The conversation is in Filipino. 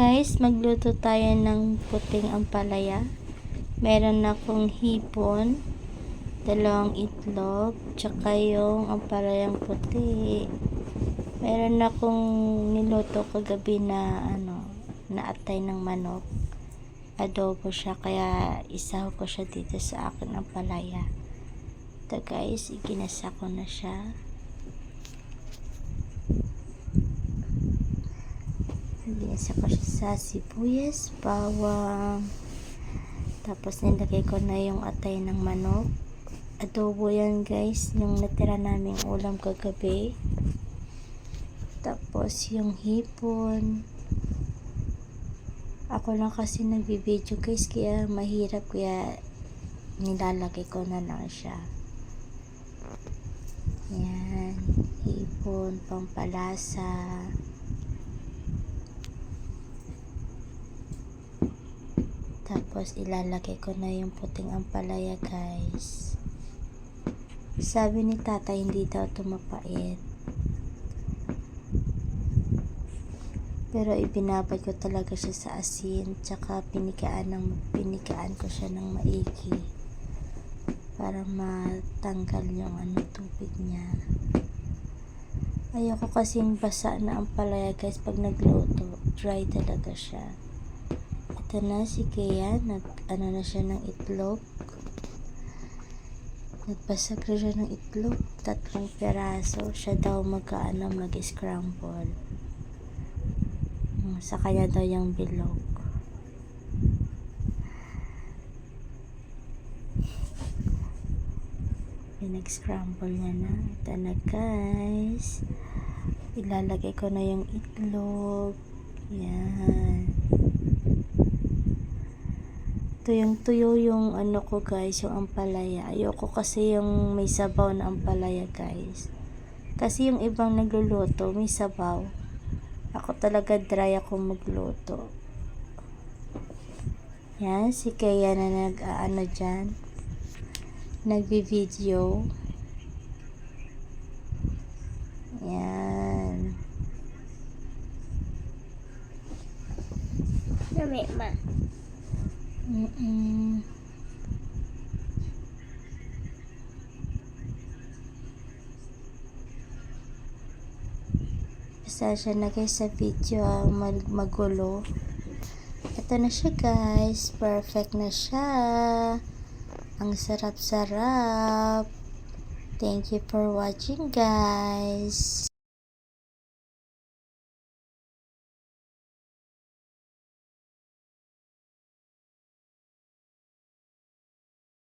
Guys, magluto tayo ng puting ampalaya. Meron akong hipon, 2 itlog, tsaka yung ampalayang puti. Meron akong niluto kagabi na na atay ng manok. Adobo siya, kaya isaw ko siya dito sa akin ampalaya. Ito guys, iginasa ko na siya. Ginasa ko siya sa sibuyas, bawang, tapos nilagay ko na yung atay ng manok. Adobo yan guys, yung natira naming ulam kagabi. Tapos yung hipon, ako lang kasi nagbibideo guys, kaya mahirap, kaya nilalagay ko na lang siya. Yan, hipon, pampalasa. Tapos ilalagay ko na yung puting ampalaya guys. Sabi ni tata hindi daw ito mapait, pero ibinabad ko talaga siya sa asin, tsaka pinigaan ko siya ng maigi para matanggal yung tubig niya. Ayoko kasing basa na ampalaya guys pag nagluto, dry talaga siya. Ito na si Kea, na siya ng itlog. Nagbasag na siya ng itlog, 3 piraso. Siya daw mag-scramble. Sa kanya daw yung bilog. Pinag-scramble niya na. Ito na guys. Ilalagay ko na yung itlog. Yan. Tuyong-tuyo yung ko guys, yung ampalaya. Ayoko kasi yung may sabaw na ampalaya guys. Kasi yung ibang nagluluto may sabaw. Ako talaga dry ako magluto. Yan, si Kaya na dyan. Nagbi-video. Yan. Dami ma. Pasensya na guys sa video, magulo. Ito na siya guys, perfect na siya. Ang sarap-sarap. Thank you for watching guys.